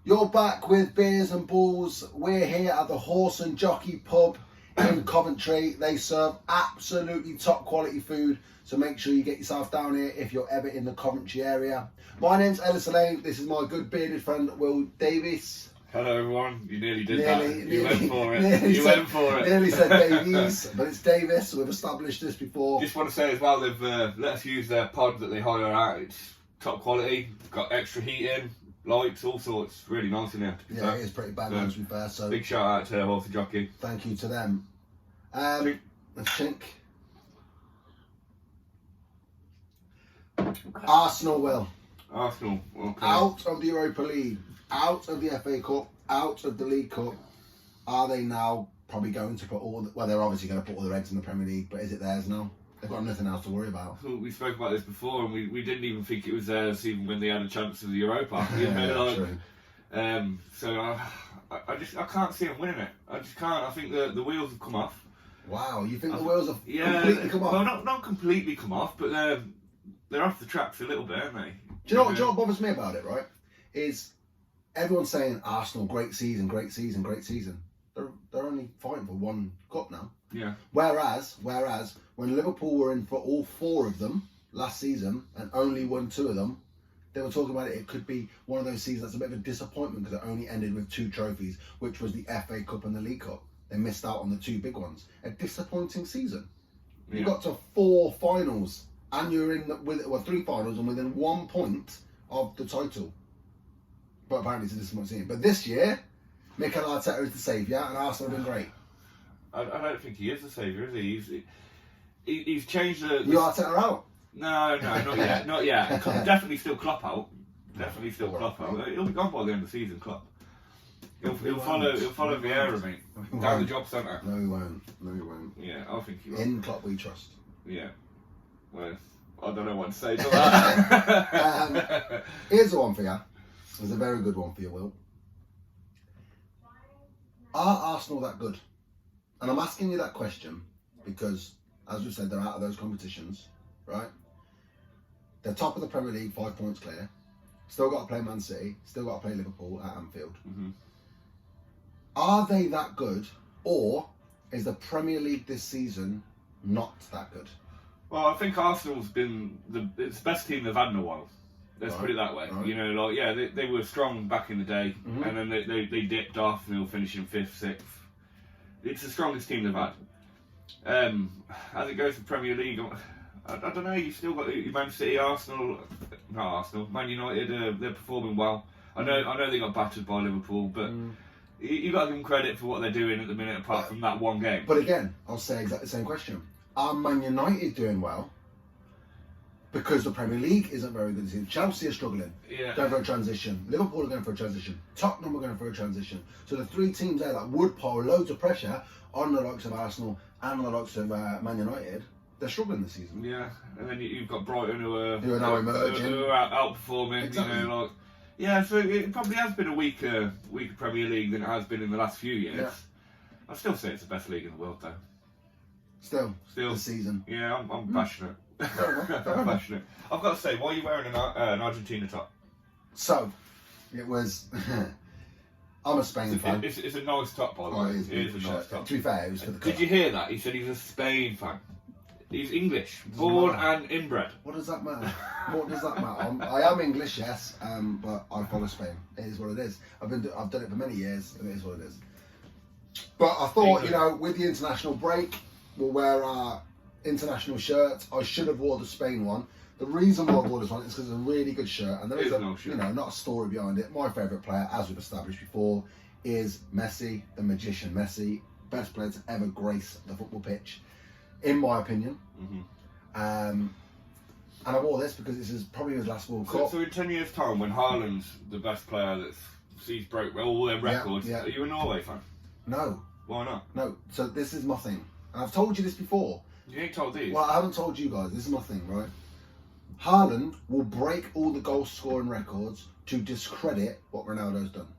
You're back with Beers and Balls. We're here at the Horse and Jockey Pub in Coventry. They serve absolutely top quality food, so make sure you get yourself down here if you're ever in the Coventry area. My name's Ellis Lane. This is my good bearded friend Will Davies. Hello everyone. You nearly did that. You went for it. You went for it. Nearly said Davies, but it's Davis. We've established this before. Just want to say as well, they've let us use their pod that they hire out. It's top quality. Got extra heating, lights, all sorts. Really nice in here. Yeah, it is pretty bad, to be fair. So big shout out to Horse and Jockey. Thank you to them. Let's chink. Arsenal, Will. Arsenal. Okay. Out of the Europa League, out of the FA Cup, out of the League Cup. Are they now probably going to put well, they're obviously going to put all their eggs in the Premier League, but is it theirs now? They've got nothing else to worry about. We spoke about this before, and we didn't even think it was theirs even when they had a chance of the Europa. You know, true. So I can't see them winning it. I just can't. I think the wheels have come off. Wow, you think the wheels have completely come off? Well, not completely come off, but they're off the tracks a little bit, aren't they? Do you know what bothers me about it, right? Is everyone's saying Arsenal, great season, great season, great season. They're only fighting for one cup now. Yeah. Whereas when Liverpool were in for all four of them last season and only won two of them, they were talking about it could be one of those seasons that's a bit of a disappointment because it only ended with two trophies, which was the FA Cup and the League Cup. They missed out on the two big ones. A disappointing season. You got to four finals and you're in three finals and within 1 point of the title. But apparently it's a disappointing season. But this year, Mikel Arteta is the saviour and Arsenal have been great. I don't think he is the saviour, is he? He's changed the... You Arteta out? No, not yet. Not yet. Definitely still Klopp out. Definitely still Klopp out. He'll be gone by the end of the season, Klopp. He'll follow Vieira, mate. Down the job centre. No, he won't. Yeah, I think he will. In Klopp we trust. Yeah. Well, I don't know what to say to that. Here's the one for you. It's a very good one for you, Will. Are Arsenal that good? And I'm asking you that question because, as we said, they're out of those competitions, right? They're top of the Premier League, 5 points clear. Still got to play Man City. Still got to play Liverpool at Anfield. Mm-hmm. Are they that good, or is the Premier League this season not that good? Well, I think Arsenal's been it's the best team they've had in a while. Let's put it that way. Right. You know, they were strong back in the day, and then they dipped off and they were finishing 5th, 6th. It's the strongest team they've had. As it goes to Premier League, I don't know. You've still got Man City, Man United. They're performing well. I know they got battered by Liverpool, but you got to give them credit for what they're doing at the minute, apart from that one game. But again, I'll say exactly the same question: are Man United doing well? Because the Premier League isn't very good this season. Chelsea are struggling. Yeah. Going for a transition. Liverpool are going for a transition. Tottenham are going for a transition. So the three teams there that would pile loads of pressure on the likes of Arsenal and the likes of Man United, they're struggling this season. Yeah, and then you've got Brighton who are now emerging, who are outperforming. Exactly. You know, so it probably has been a weaker Premier League than it has been in the last few years. Yeah. I still say it's the best league in the world, though. Still this season. Yeah, I'm passionate. Fair enough. I'm passionate. I've got to say, why are you wearing an Argentina top? So, it was. I'm a Spain fan. It's a nice top, by the way. It is a nice top. To be fair, it was for the colour. Did you hear that? He said he's a Spain fan. He's English, born and inbred. What does that matter? What does that matter? I am English, yes, but I follow Spain. It is what it is. I've done it for many years, and it is what it is. But I thought, with the international break, we'll wear our international shirts. I should have wore the Spain one. The reason why I wore this one is because it's a really good shirt, and there is not a story behind it. My favourite player, as we've established before, is Messi, the magician Messi, best player to ever grace the football pitch, in my opinion. And I wore this because this is probably his last World Cup. So in 10 years' time, when Haaland's the best player he's broke all their records, are you a Norway fan? No. Why not? No. So this is my thing, and I've told you this before. You ain't told these. Well, I haven't told you guys. This is my thing, right? Haaland will break all the goal scoring records to discredit what Ronaldo's done.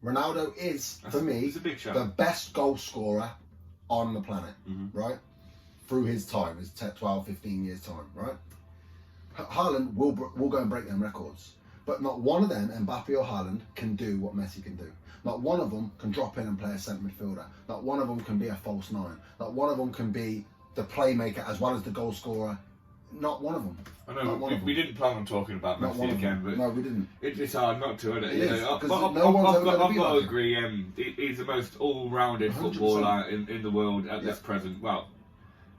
Ronaldo is, for me, the best goal scorer on the planet, right? Through his time, his 12, 15 years time, right? Haaland will go and break them records. But not one of them, Mbappe or Haaland, can do what Messi can do. Not one of them can drop in and play a centre midfielder. Not one of them can be a false nine. Not one of them can be the playmaker as well as the goal scorer. Not one of them. I know we didn't plan on talking about Messi again, but no, we didn't. It's hard not to, isn't it? It is, know, because I've no one's ever got gonna be to like him. agree. He's the most all-rounded 100%. footballer in the world at this present. Well,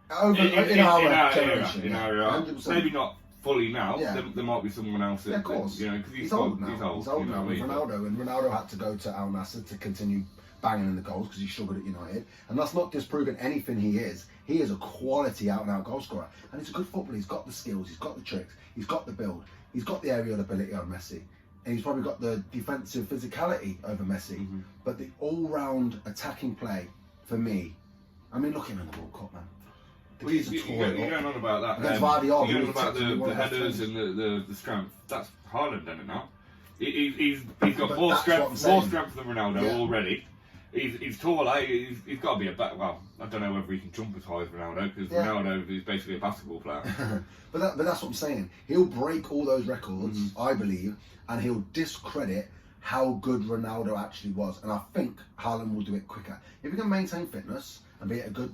in our generation, in our era. 100%. Maybe not fully now. Yeah. There might be someone else. That, Yeah, of course. You know, because he's old now. He's old. He's old now. You know With what I mean? Ronaldo, and Ronaldo had to go to Al Nassr to continue banging in the goals because he struggled at United, and that's not disproving anything he is. He is a quality out-and-out goal scorer, and he's a good footballer. He's got the skills, he's got the tricks, he's got the build, he's got the aerial ability on Messi, and he's probably got the defensive physicality over Messi. Mm-hmm. But the all-round attacking play, for me, I mean, look at him in the World Cup, man. Well, you're going on about that. Against Vardy, you're going on about he the headers and the strength. That's Haaland done it now. He's got more strength than Ronaldo already. He's taller. He's got to be a better. Well, I don't know whether he can jump as high as Ronaldo because Ronaldo is basically a basketball player. but that's what I'm saying. He'll break all those records, I believe, and he'll discredit how good Ronaldo actually was. And I think Haaland will do it quicker if he can maintain fitness and be at a good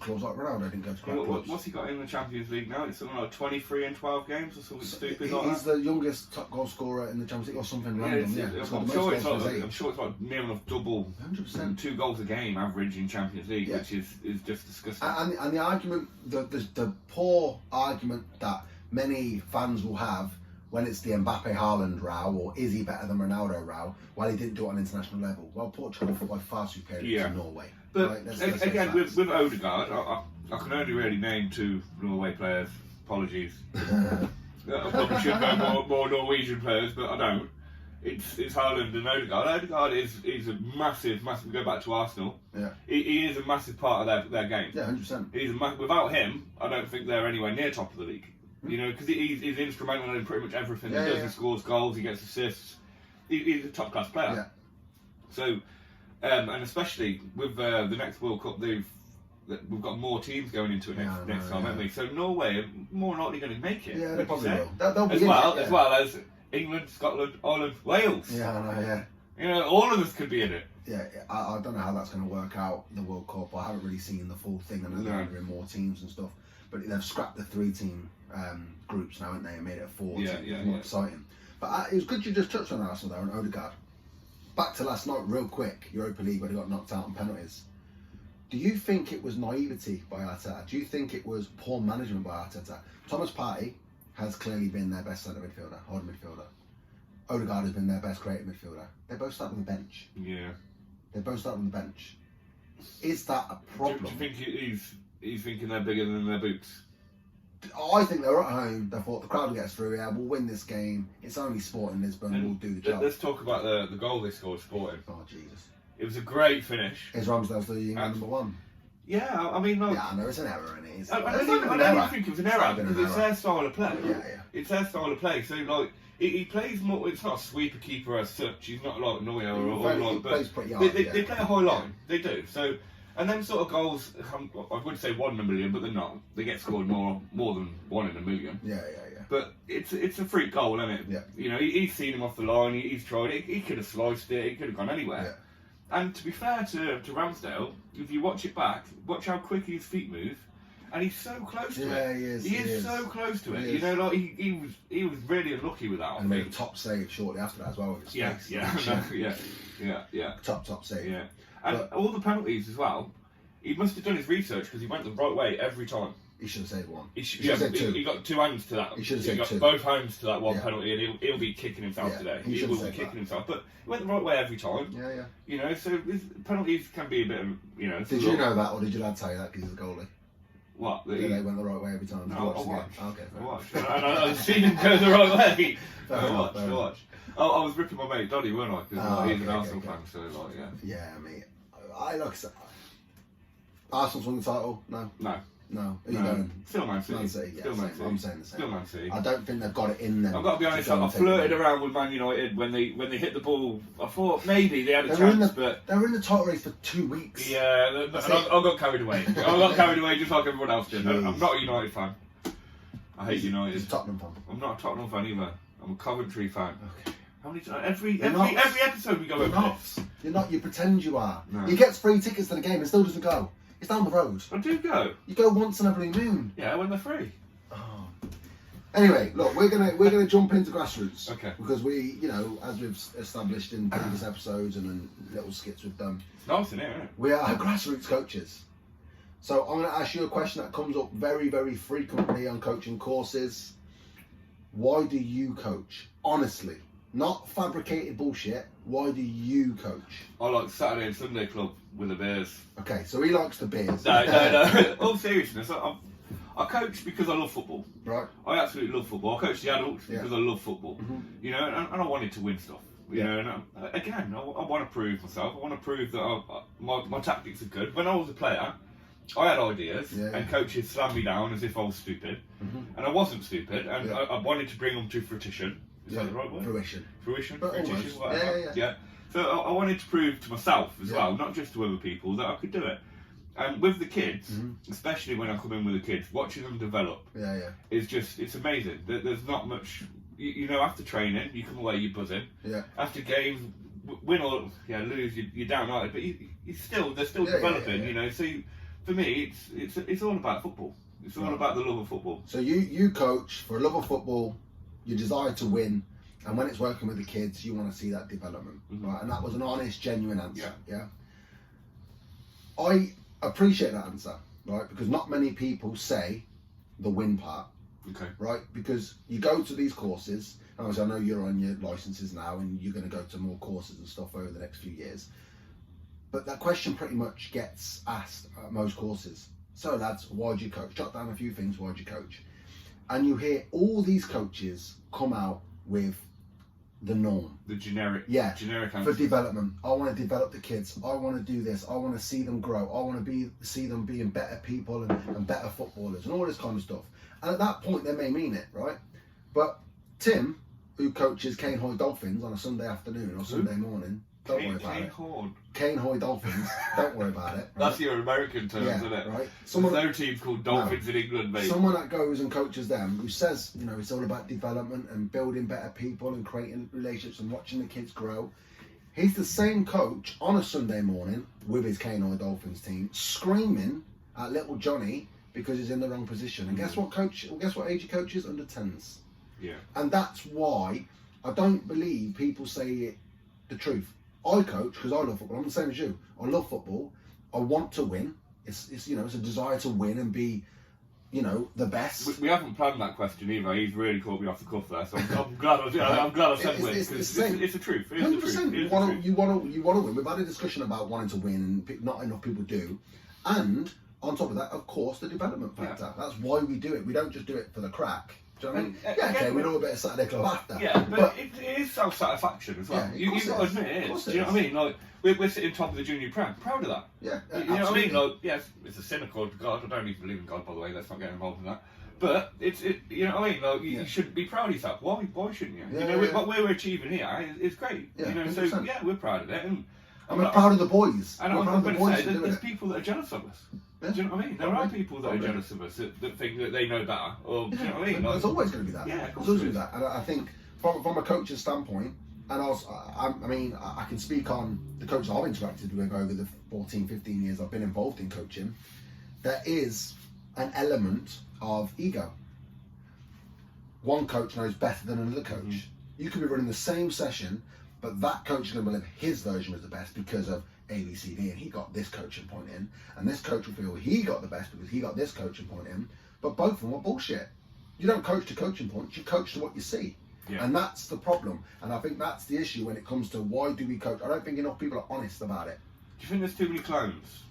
clause like Ronaldo didn't go to great clubs. What's he got in the Champions League now? It's something like 23 in 12 games or something stupid like that. He's the youngest top goal scorer in the Champions League or something random. I'm sure it's like near enough double 100%. 2 goals a game average in Champions League, which is just disgusting. And the argument, the poor argument that many fans will have when it's the Mbappe Haaland row, or is he better than Ronaldo row, while he didn't do it on international level. Well, Portugal are by far superior to Norway. But right? let's again, with Odegaard, I can only really name 2 Norway players. Apologies. I probably should know more Norwegian players, but I don't. It's Haaland and Odegaard. Odegaard is a massive. We go back to Arsenal. Yeah. He is a massive part of their game. Yeah, 100%. Without him, I don't think they're anywhere near top of the league. You know, because he's instrumental in pretty much everything he does. He scores goals, he gets assists. He's a top class player. Yeah. So, and especially with the next World Cup, we've got more teams going into it next time, haven't we? So Norway are more likely going to make it. Yeah, they probably will. They'll be as well as England, Scotland, Ireland, Wales. Yeah, I know. Yeah. You know, all of us could be in it. Yeah, I don't know how that's going to work out, the World Cup. I haven't really seen the full thing. I know they're ordering more teams and stuff. But they've scrapped the 3-team groups now, haven't they? And made it a 4 team. It's more exciting. But it was good you just touched on Arsenal, though, and Odegaard. Back to last night, real quick. Europa League, where he got knocked out on penalties. Do you think it was naivety by Arteta? Do you think it was poor management by Arteta? Thomas Partey has clearly been their best centre midfielder, holding midfielder. Odegaard has been their best creative midfielder. They both start on the bench. Yeah. They both start on the bench. Is that a problem? Do you think he's thinking they're bigger than their boots? I think they're at home. They thought the crowd will get us through. Yeah, we'll win this game. It's only Sporting Lisbon. We'll do the job. Let's talk about the goal they scored, Sporting. Oh Jesus! It was a great finish. Is Ramsdale's the number 1? Yeah, I mean, yeah, I know it's an error, and it is. I don't think it was an error because it's their style of play. Yeah. It's their style of play. So like, he plays more. It's not a sweeper keeper as such. He's not like Neuer they play a high line. They do. So. And them sort of goals, I would say 1 in a million, but they're not. They get scored more than 1 in a million. Yeah. But it's a freak goal, isn't it? Yeah. You know, he's seen him off the line. He's tried it. He could have sliced it. He could have gone anywhere. Yeah. And to be fair to Ramsdale, if you watch it back, watch how quick his feet move, and he's so close to it. Yeah, he is. He is so close to it. You know, like he was really unlucky with that. And made a top save shortly after that as well. With his yeah. Top save. Yeah. And all the penalties as well, he must have done his research because he went the right way every time. He should have saved 1. He should have saved 2. He got 2 hands to that. He should have saved 2. He got both hands to that one penalty, and he'll be kicking himself today. He will be kicking himself. But he went the right way every time. Yeah. You know, so penalties can be a bit of, you know... Did you know that, or did your dad tell you that because he's a goalie? What? They went the right way every time. No, I watched. Okay, I watched. And I've seen him go the right way. I watched. I was ripping my mate Donny, weren't I? Because he's an Arsenal fan, so like, yeah. Yeah, mate. I like Arsenal's won the title? No. Are you going? Still Man City. Man City, yeah. Still Man City. I'm saying the same. Still Man City. I don't think they've got it in them. I've got to be honest, I flirted around with Man United when they hit the ball. I thought maybe they had a chance, but... They were in the title race for 2 weeks. Yeah, I got carried away. I got carried away just like everyone else did. I'm not a United fan. I hate United. He's a Tottenham fan. I'm not a Tottenham fan either. I'm a Coventry fan. Okay. How many times? Every not. episode we go over Not. this. You're not. You pretend you are. No. He gets free tickets to the game and still doesn't go. It's down the road. I do go. You go once in a blue moon. Yeah, when they're free. Oh. Anyway, look, we're gonna jump into grassroots. Okay. Because we, you know, as we've established in previous episodes and in little skits we've done, It's nice in here, isn't it? we are grassroots coaches. So I'm going to ask you a question that comes up very, very frequently on coaching courses. Why do you coach? Honestly, not fabricated bullshit. Why do you coach? I like Saturday and Sunday club with the Bears. Okay, so he likes the beers. No. All seriousness, I coach because I love football. Right. I absolutely love football. I coach the adults because I love football. Mm-hmm. You know, and I wanted to win stuff. You know, and again, I want to prove myself. I want to prove that my tactics are good. When I was a player, I had ideas, and coaches slammed me down as if I was stupid, and I wasn't stupid, and I wanted to bring them to fruition. Is that the right word? Fruition. Fruition, But fruition, almost. whatever. Yeah. So I wanted to prove to myself as well, not just to other people, that I could do it. And with the kids, especially when I come in with the kids, watching them develop is just, it's amazing. There's not much, you know, after training, you come away, you're buzzing. Yeah. After games, win or lose, you're downhearted, but they're still developing, you know. So for me, it's all about football. It's all about the love of football. So you coach for a love of football, you desire to win, and when it's working with the kids, you want to see that development, right? And that was an honest, genuine answer. Yeah. I appreciate that answer, right? Because not many people say the win part. Okay. Right? Because you go to these courses, and obviously I know you're on your licenses now, and you're going to go to more courses and stuff over the next few years. But that question pretty much gets asked at most courses. So lads, why do you coach? Jot down a few things, why do you coach? And you hear all these coaches come out with the norm. The generic For answer. development. I want to develop the kids. I want to do this. I want to see them grow. I want to see them being better people and better footballers and all this kind of stuff. And at that point, they may mean it, right? But Tim, who coaches Cane Hoy Dolphins on a Sunday afternoon or Sunday morning, don't worry about it. Cane Hoy Dolphins, don't worry about it. Right? That's your American term, isn't it? Right. There's no team called Dolphins in England, mate. Someone that goes and coaches them, who says, you know, it's all about development and building better people and creating relationships and watching the kids grow. He's the same coach on a Sunday morning with his Cane Hoy Dolphins team, screaming at little Johnny because he's in the wrong position. And guess what age he coaches? Under 10s. Yeah. And that's why I don't believe people say the truth. I coach because I love football. I'm the same as you. I love football. I want to win. It's you know, it's a desire to win and be, you know, the best. We haven't planned that question either. He's really caught me off the cuff there, so I'm glad I said it. It's the truth. It's 100%. You want to win. We've had a discussion about wanting to win, and not enough people do. And on top of that, of course, the development factor. Yeah. That's why we do it. We don't just do it for the crack. Do you know what I mean? Okay, we do a bit of Saturday club after. Yeah, but it is self-satisfaction as well. Yeah, you've got to admit it is. Do you know what I mean? Like, we're sitting top of the junior prem. Proud of that. Yeah, you know what I mean? Like, yes, it's a cynical God. I don't even believe in God, by the way. Let's not get involved in that. But you know what I mean? Like, you shouldn't be proud of yourself. Why shouldn't you? Yeah, you know, what we're achieving here is great. Yeah, you know, 100%. so yeah, we're proud of it. And I'm proud of the boys. And I'm going to say, there's people that are jealous of us. Yeah. Do you know what I mean? There are people that are jealous of us that think that they know better. Or, do you know what I mean? There's always going to be that. Yeah, there's always going to be that. And I think from a coach's standpoint, and I can speak on the coaches I've interacted with over the 14, 15 years I've been involved in coaching, there is an element of ego. One coach knows better than another coach. Mm-hmm. You could be running the same session, but that coach is going to believe his version was the best because of A, B, C, D, and he got this coaching point in, and this coach will feel he got the best because he got this coaching point in, but both of them are bullshit. You don't coach to coaching points, you coach to what you see. Yeah. And that's the problem, and I think that's the issue when it comes to why do we coach. I don't think enough people are honest about it. Do you think there's too many clones?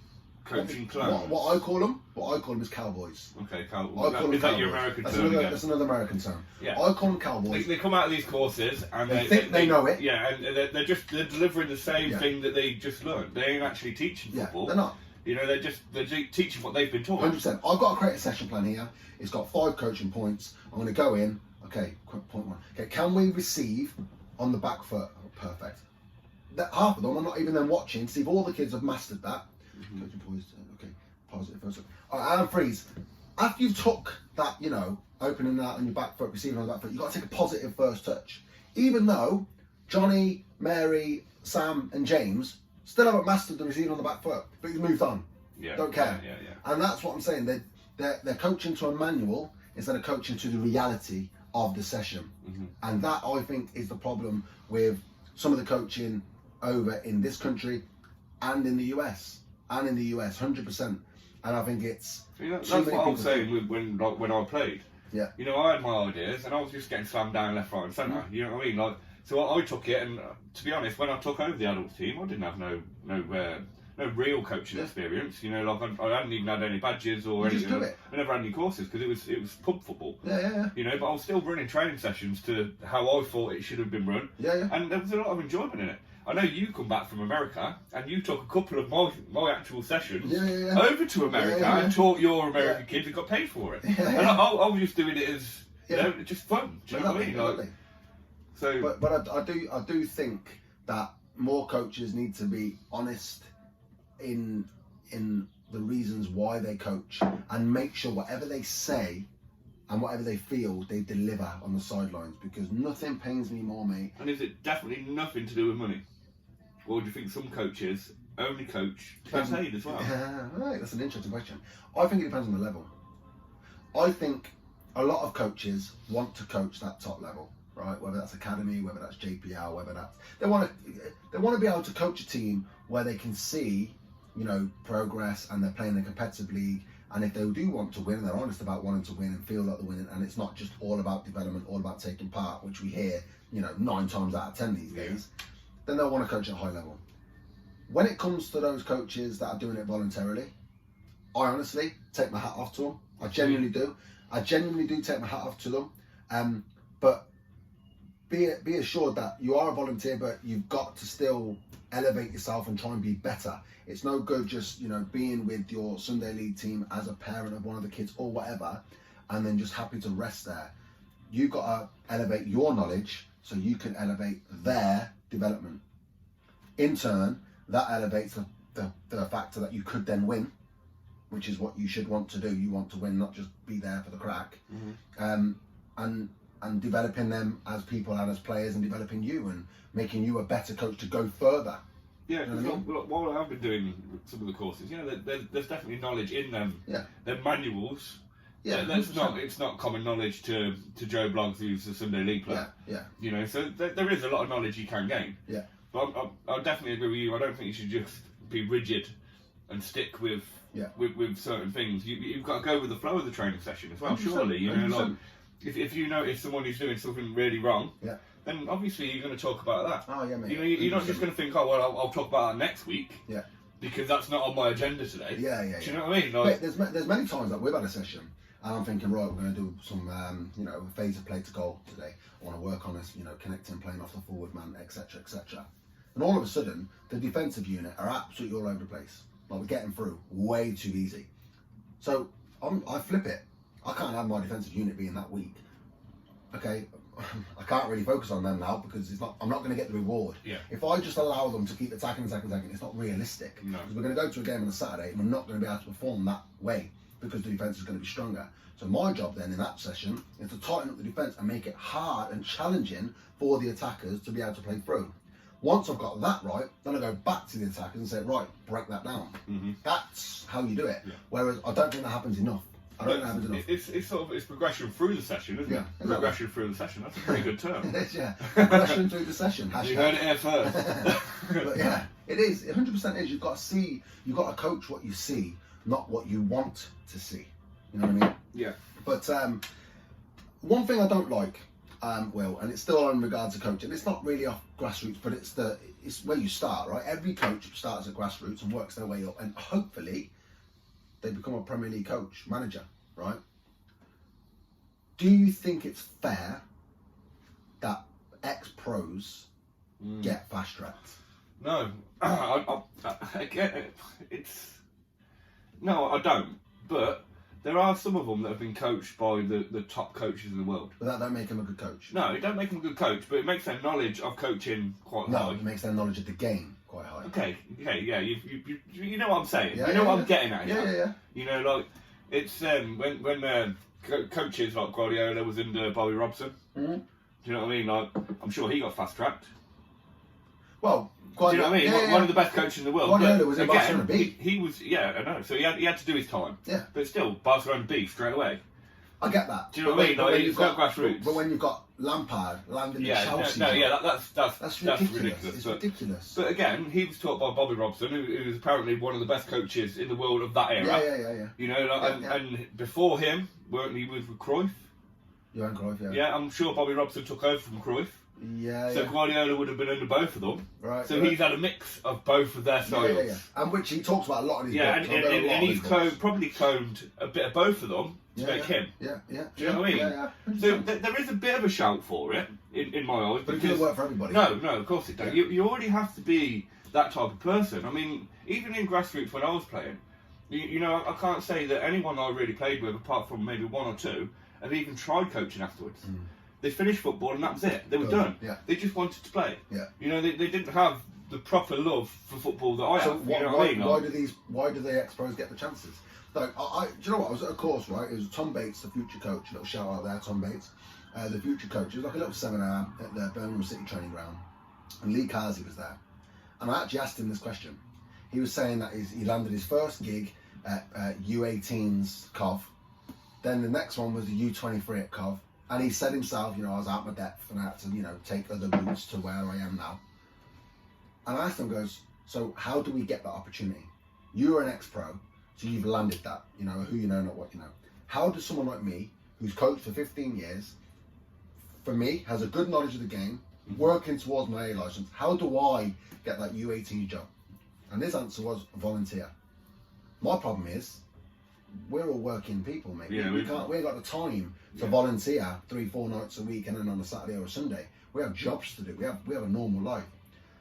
Coaching clones? What I call them is cowboys. Okay, cowboys. Is that your American term? That's another American term. Yeah. I call them cowboys. They come out of these courses and they think they know it. Yeah, and they're delivering the same thing that they just learned. They ain't actually teaching football. Yeah, they're not. You know, they're teaching what they've been taught. 100%. I've got to create a session plan here. It's got 5 coaching points. I'm going to go in. Okay, point 1. Okay, can we receive on the back foot? Oh, perfect. Half of them I'm not even then watching to see if all the kids have mastered that. Mm-hmm. Coaching points. Okay, positive. First. All right, Alan Freeze. after you've took that, opening that on your back foot, receiving on the back foot, you've got to take a positive first touch. Even though Johnny, Mary, Sam and James still haven't mastered the receiving on the back foot, but he's moved on. Yeah. Don't care. Yeah. And that's what I'm saying. They're coaching to a manual instead of coaching to the reality of the session. Mm-hmm. And that, I think, is the problem with some of the coaching over in this country and in the US. 100%. And I think it's... That's what I was saying when I played. Yeah. I had my ideas and I was just getting slammed down left, right and centre. Mm-hmm. You know what I mean? So I took it, and to be honest, when I took over the adults team, I didn't have no real coaching experience. I hadn't even had any badges or anything. Just do it. I never had any courses because it was pub football. Yeah. But I was still running training sessions to how I thought it should have been run. Yeah. And there was a lot of enjoyment in it. I know you come back from America and you took a couple of my actual sessions over to America and taught your American kids and got paid for it. And I was just doing it as just fun. Do you know what I mean? But I do think that more coaches need to be honest in the reasons why they coach and make sure whatever they say and whatever they feel they deliver on the sidelines, because nothing pains me more, mate. And is it definitely nothing to do with money? Or do you think some coaches only coach to get paid as well? Yeah, right, that's an interesting question. I think it depends on the level. I think a lot of coaches want to coach that top level, right? Whether that's academy, whether that's JPL, whether that's they want to be able to coach a team where they can see, progress, and they're playing in a competitive league. And if they do want to win, and they're honest about wanting to win and feel like they're winning, and it's not just all about development, all about taking part, which we hear, 9 times out of 10 these days, then they'll want to coach at a high level. When it comes to those coaches that are doing it voluntarily, I honestly take my hat off to them. I genuinely do. I genuinely do take my hat off to them. But be assured that you are a volunteer, but you've got to still elevate yourself and try and be better. It's no good just, being with your Sunday league team as a parent of one of the kids or whatever, and then just happy to rest there. You've got to elevate your knowledge so you can elevate their development. In turn, that elevates the factor that you could then win, which is what you should want to do. You want to win, not just be there for the crack. Mm-hmm. And developing them as people and as players, and developing you and making you a better coach to go further. Yeah, because while I've been doing some of the courses, there's definitely knowledge in them. Yeah. They're manuals. Yeah, it's not common knowledge to Joe Bloggs, who's a Sunday league player. Yeah. So there is a lot of knowledge you can gain. Yeah. But I definitely agree with you. I don't think you should just be rigid and stick with certain things. You've got to go with the flow of the training session as well. Surely, if you notice someone who's doing something really wrong, then obviously you're going to talk about that. Oh yeah, mate. You're not just going to think, I'll talk about that next week. Yeah. Because that's not on my agenda today. Yeah. Do you know what I mean? Mate, there's many times that we've had a session and I'm thinking, right, we're going to do some, phase of play to goal today. I want to work on this, connecting, playing off the forward man, etc., etc. And all of a sudden, the defensive unit are absolutely all over the place. Like, we're getting through way too easy. So I flip it. I can't have my defensive unit being that weak. Okay, I can't really focus on them now because I'm not going to get the reward. Yeah. If I just allow them to keep attacking, it's not realistic. No. Because we're going to go to a game on a Saturday and we're not going to be able to perform that way because the defence is going to be stronger. So my job then in that session is to tighten up the defence and make it hard and challenging for the attackers to be able to play through. Once I've got that right, then I go back to the attackers and say, right, break that down. Mm-hmm. That's how you do it. Yeah. Whereas I don't think that happens enough. It's progression through the session, isn't it? Exactly. Progression through the session. That's a pretty good term. It is, yeah. Progression through the session. You heard it here first. But yeah, it is. 100% is. You've got to coach what you see, not what you want to see. You know what I mean? Yeah. But one thing I don't like, Will, and it's still in regards to coaching. It's not really off grassroots, but it's where you start, right? Every coach starts at grassroots and works their way up, and hopefully they become a Premier League coach, manager, right? Do you think it's fair that ex-pros get fast-tracked? No. I don't. But there are some of them that have been coached by the top coaches in the world. But that don't make them a good coach? No, it don't make them a good coach, but it makes their knowledge of coaching quite high. No, it makes their knowledge of the game quite high. Okay, yeah, you know what I'm saying. You know what I'm getting at. Yeah. You know, It's when coaches like Guardiola was under Bobby Robson. Mm-hmm. Do you know what I mean? Like, I'm sure he got fast tracked. Well, do you know what I mean? One of the best coaches in the world. Guardiola was in Barcelona B. He was, I know. So he had to do his time. Yeah. But still, Barcelona B straight away. I get that. Do you know what I mean? Like, you've got grassroots. But when you've got Lampard landing in Chelsea, that's ridiculous. It's ridiculous. But again, he was taught by Bobby Robson, who was apparently one of the best coaches in the world of that era. Yeah. You know, and before him, weren't he with Cruyff? Johan Cruyff, yeah. Yeah, I'm sure Bobby Robson took over from Cruyff. Yeah. So Guardiola would have been under both of them. Right. So he's had a mix of both of their styles. Yeah. And which he talks about a lot in his books. And he's probably cloned a bit of both of them to make him. Yeah. Do you know what I mean? Yeah. So there is a bit of a shout for it, in my eyes. But it doesn't work for everybody. No, of course it don't. Yeah. You already have to be that type of person. I mean, even in grassroots when I was playing, you know, I can't say that anyone I really played with, apart from maybe one or two, have even tried coaching afterwards. They finished football and that was it. They were done. Yeah. They just wanted to play. Yeah. You know, they didn't have the proper love for football that I have. So You know what I mean? why do the ex-pros get the chances? Like, do you know what? I was at a course, right? It was Tom Bates, the future coach. A little shout out there, Tom Bates, the future coach. It was like a little seminar at the Birmingham City training ground, and Lee Carsey was there. And I actually asked him this question. He was saying that he landed his first gig at U18's Cov. Then the next one was the U23 at Cov. And he said himself, you know, I was out of my depth and I had to, you know, take other routes to where I am now. And I asked him, so how do we get that opportunity? You're an ex-pro, so you've landed that, you know, who you know, not what you know. How does someone like me, who's coached for 15 years, for me, has a good knowledge of the game, working towards my A license, how do I get that U18 job? And his answer was volunteer. My problem is, we're all working people, mate. Yeah, we ain't got the time to volunteer 3-4 nights a week and then on a Saturday or a Sunday. We have jobs to do. We have a normal life.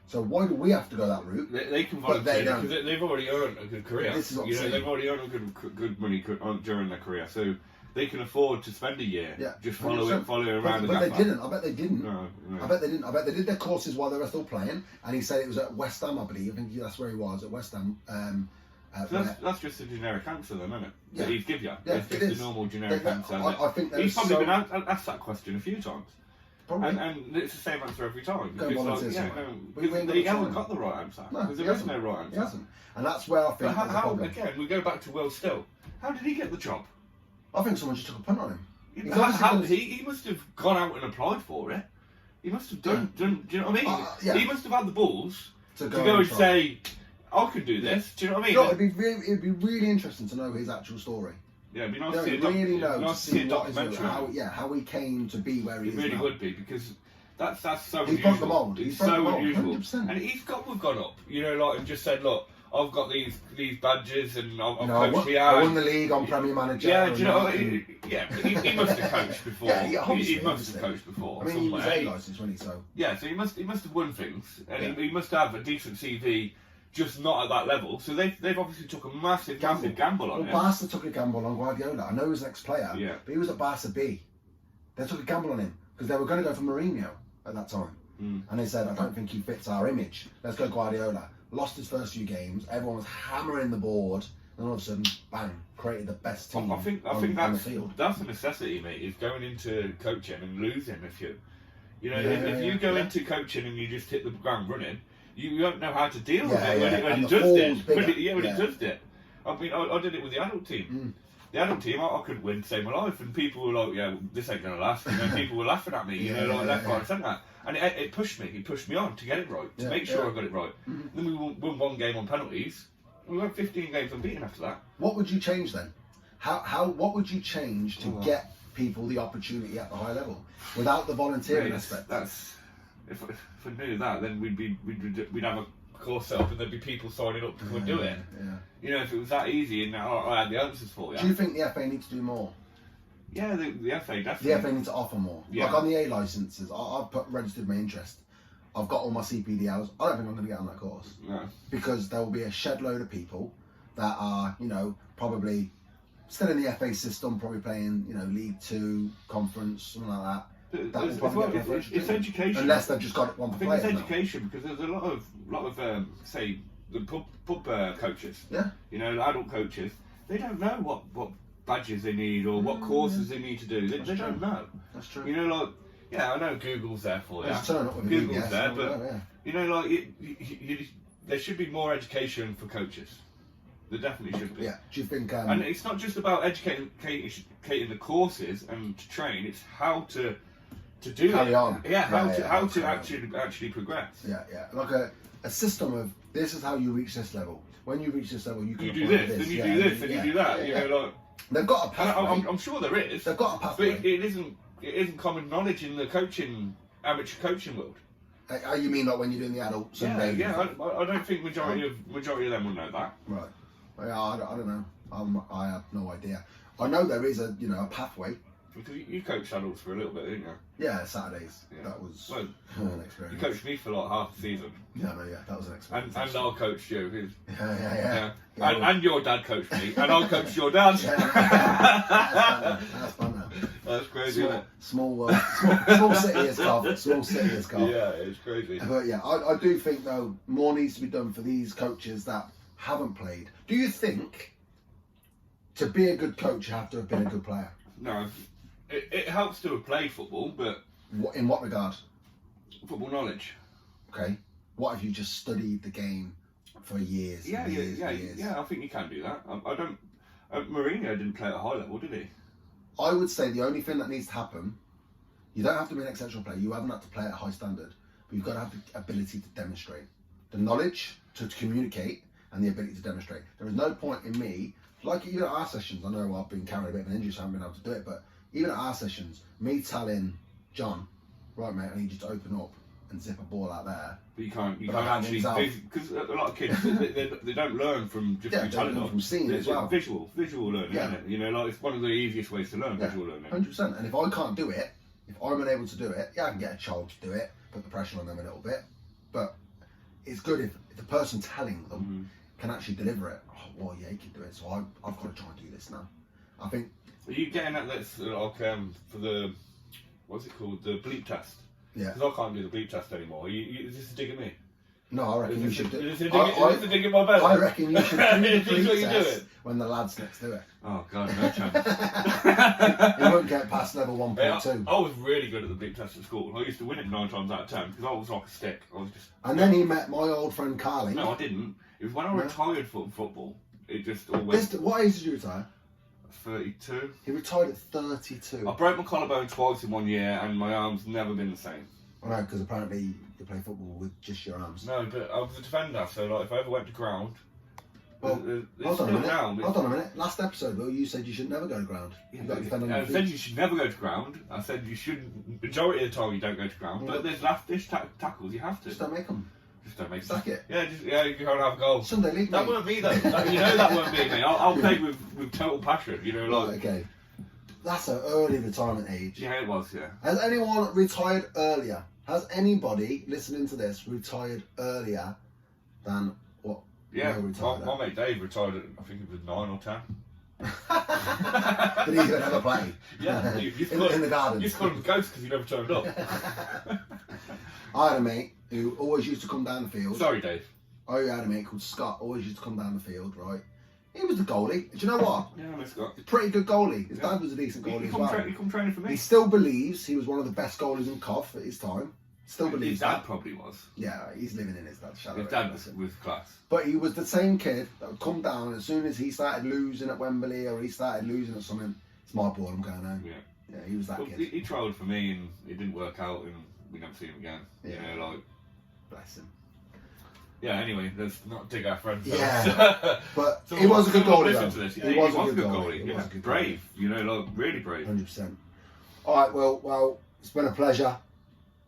So why do we have to go that route? They can volunteer because they've already earned a good career. This is what I'm saying. They've already earned good money during their career, so they can afford to spend a year just following around. But they didn't. I bet they didn't. No. I bet they didn't. I bet they did their courses while they were still playing. And he said it was at West Ham, I believe. I think that's where he was, at West Ham. So that's just a generic answer then, isn't it? Yeah. That he'd give you. Yeah, it's just a normal generic answer. I think he's probably been asked that question a few times. Probably. And it's the same answer every time. He hasn't got the right answer. No, because there is no right answer. He hasn't. And that's where I think but how again, we go back to Will Still. How did he get the job? I think someone just took a punt on him. He must have gone out and applied for it. He must have done do you know what I mean? He must have had the balls to go and say, I could do this. Do you know what I mean? No, it'd be really interesting to know his actual story. Yeah, it'd be nice to see a documentary. How he came to be where he is. It really now. would be, because that's so he's unusual. The mold. It's so unusual. 100%. And he's got to have gone up, you know, like, and just said, look, I've got these badges and I've coached the I won the league on Premier Manager. Yeah, do you know? He must have coached before. He must have coached before. I mean, he was A licensed when he so. Yeah, so he must have won things, and he must have a decent CV. Just not at that level, so they've obviously took a massive gamble on him. Barca took a gamble on Guardiola. I know he was an ex-player, but he was at Barca B. They took a gamble on him because they were going to go for Mourinho at that time, and they said, "I don't think he fits our image. Let's go Guardiola." Lost his first few games. Everyone was hammering the board, and all of a sudden, bang! Created the best team. I think on the field. That's a necessity, mate. Is going into coaching and losing a few. You know, if you go into coaching and you just hit the ground running. You don't know how to deal with it when it does it. When it does it. I mean, I did it with the adult team. The adult team, I couldn't win to save my life, and people were like, "Yeah, this ain't gonna last." And then people were laughing at me, you know, like left, right, and centre. And it pushed me. It pushed me on to get it right, to make sure I got it right. Then we won one game on penalties. We went 15 games unbeaten after that. What would you change then? What would you change to get people the opportunity at the high level without the volunteering aspect? If we knew that, then we'd have a course set up and there'd be people signing up to come and do it. Yeah. You know, if it was that easy and I had the answers for you. Do you think the FA needs to do more? Yeah, the FA definitely. The FA needs to offer more. Yeah. Like on the A licences, I've registered my interest. I've got all my CPD hours. I don't think I'm going to get on that course. No. Because there will be a shed load of people that are, you know, probably still in the FA system, probably playing, you know, League 2, Conference, something like that. It's education. Unless they've just got it one for players. I think it's education because there's a lot of say the pub coaches. Yeah. You know, adult coaches. They don't know what badges they need or what courses they need to do. They don't know. That's true. You know, like, yeah, I know Google's there for you. Just turn up with Google's GPS, there, and but all that, yeah. you know, like there should be more education for coaches. There definitely should be. Yeah. Do you think? And it's not just about educating the courses and to train. It's how to do Carry it. on. Yeah, how Yeah, to carry on. actually progress. Yeah, yeah. Like a system of this is how you reach this level. When you reach this level, you can You do apply this, then you yeah, do this, then you do that. yeah, You yeah. know, like. They've got a And pathway. I'm sure there is. They've got a But pathway. it isn't common knowledge in the amateur coaching world. You mean like when you're doing the adult Sunday? Yeah. I don't think majority of them will know that. Right. Yeah, I don't know. I have no idea. I know there is a pathway. Because you coached adults for a little bit, didn't you? Yeah, Saturdays. Yeah. That was Well, an experience. you coached me for like half the season, Yeah, no, yeah, that was an experience. and I'll coach you. Who's- Yeah. And your dad coached me, and I'll coach your dad. That's fun now. That's crazy, isn't it? Small city is Cardiff. Small city is Cardiff. Yeah, it's crazy. But yeah, I do think though more needs to be done for these coaches that haven't played. Do you think to be a good coach you have to have been a good player? No, it helps to have played football, but In what regard? football knowledge. Okay. What if you just studied the game for years? Yeah, and years and years? I think you can do that. I don't. Mourinho didn't play at a high level, did he? I would say the only thing that needs to happen, you don't have to be an exceptional player. You haven't had to play at a high standard, but you've got to have the ability to demonstrate, the knowledge to communicate, and the ability to demonstrate. There is no point in me, like even at our sessions. I know I've been carrying a bit of an injury, so I haven't been able to do it. But even at our sessions, me telling John, right, mate, I need you to open up and zip a ball out there. But you can't But I actually, can't because a lot of kids they don't learn from just Yeah, through they talent. learn from seeing It's as well. Visual learning, Yeah. isn't it? You know, like it's one of the easiest ways to learn visual learning. 100%. And if I can't do it, if I'm unable to do it, yeah, I can get a child to do it, put the pressure on them a little bit. But it's good if the person telling them can actually deliver it. Oh, well, yeah, he can do it. So I've got to try and do this now. I think. Are you getting at this like for the what's it called, the bleep test? Yeah. Because I can't do the bleep test anymore. Is this a dig at me? No, I reckon you should do Is it. this a dig at my belly? I reckon you should do the Is this what bleep you're test doing? when the lad's next to it. Oh god, no chance. He won't get past level 1.2. I was really good at the bleep test at school. I used to win it 9 times out of 10 because I was like a stick. I was just. And then he met my old friend Carly. No, I didn't. It was when I retired from football. It just always. What age did you retire? 32. He retired at 32. I broke my collarbone twice in 1 year, and my arm's never been the same. I know, because apparently you play football with just your arms. No, but I was a defender, so like if I ever went to ground. Well, it's hold on a still minute. down. Hold on a minute. Last episode, Will, you said you should never go to ground. You got to defend on your I said feet. you should never go to ground. I said you shouldn't. Majority of the time you don't go to ground, but there's last-ditch tackles you have to. Just don't make them. Just don't make Suck it. Yeah, you can't have a goal. Sunday league, That mate. weren't me though. You know that weren't me, mate. I'll play with total passion. You know, like. Right, okay. That's an early retirement age. Yeah, it was. Yeah. Has anyone retired earlier? Has anybody listening to this retired earlier than what Yeah. Will retired My mate Dave retired at I think it was 9 or 10. at? Did he even ever play? Yeah, in the garden. You just called him a ghost because he never turned up. I had a mate who always used to come down the field. Sorry, Dave. I had a mate called Scott, always used to come down the field, right? He was the goalie. Do you know what? Yeah, I got. He's a pretty good goalie. His Yeah. dad was a decent goalie He as come, well. he come training for me. He still believes he was one of the best goalies in COF at his time. Still His believes dad that. probably was. Yeah, he's living in his dad's shadow. His dad was class. But he was the same kid that would come down as soon as he started losing at Wembley or he started losing at something. It's my ball, I'm going home. Yeah. Yeah, he was that Well, kid. he trialled for me and it didn't work out and we never see him again. Yeah. You know, like. Bless him. Yeah, anyway, let's not dig our friends. Yeah. But So he was a good someone goalie. listen though. to this. He was a good goalie. He Yeah. was a good Brave. You know, like really brave. 100%. All right, well, it's been a pleasure.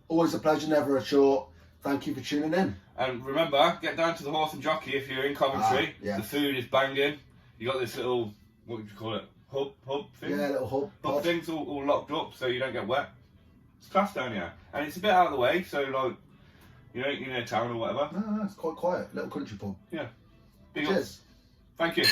Always a pleasure, never a chore. Thank you for tuning in. And remember, get down to the Horse and Jockey if you're in Coventry. Yeah. The food is banging. You got this little, what would you call it? Hub thing? Yeah, little hub. But pod. things all locked up so you don't get wet. It's class down here. And it's a bit out of the way, so like, you know, you're in a town or whatever. No, it's quite quiet. Little country pub. Big ups. Cheers. Thank you.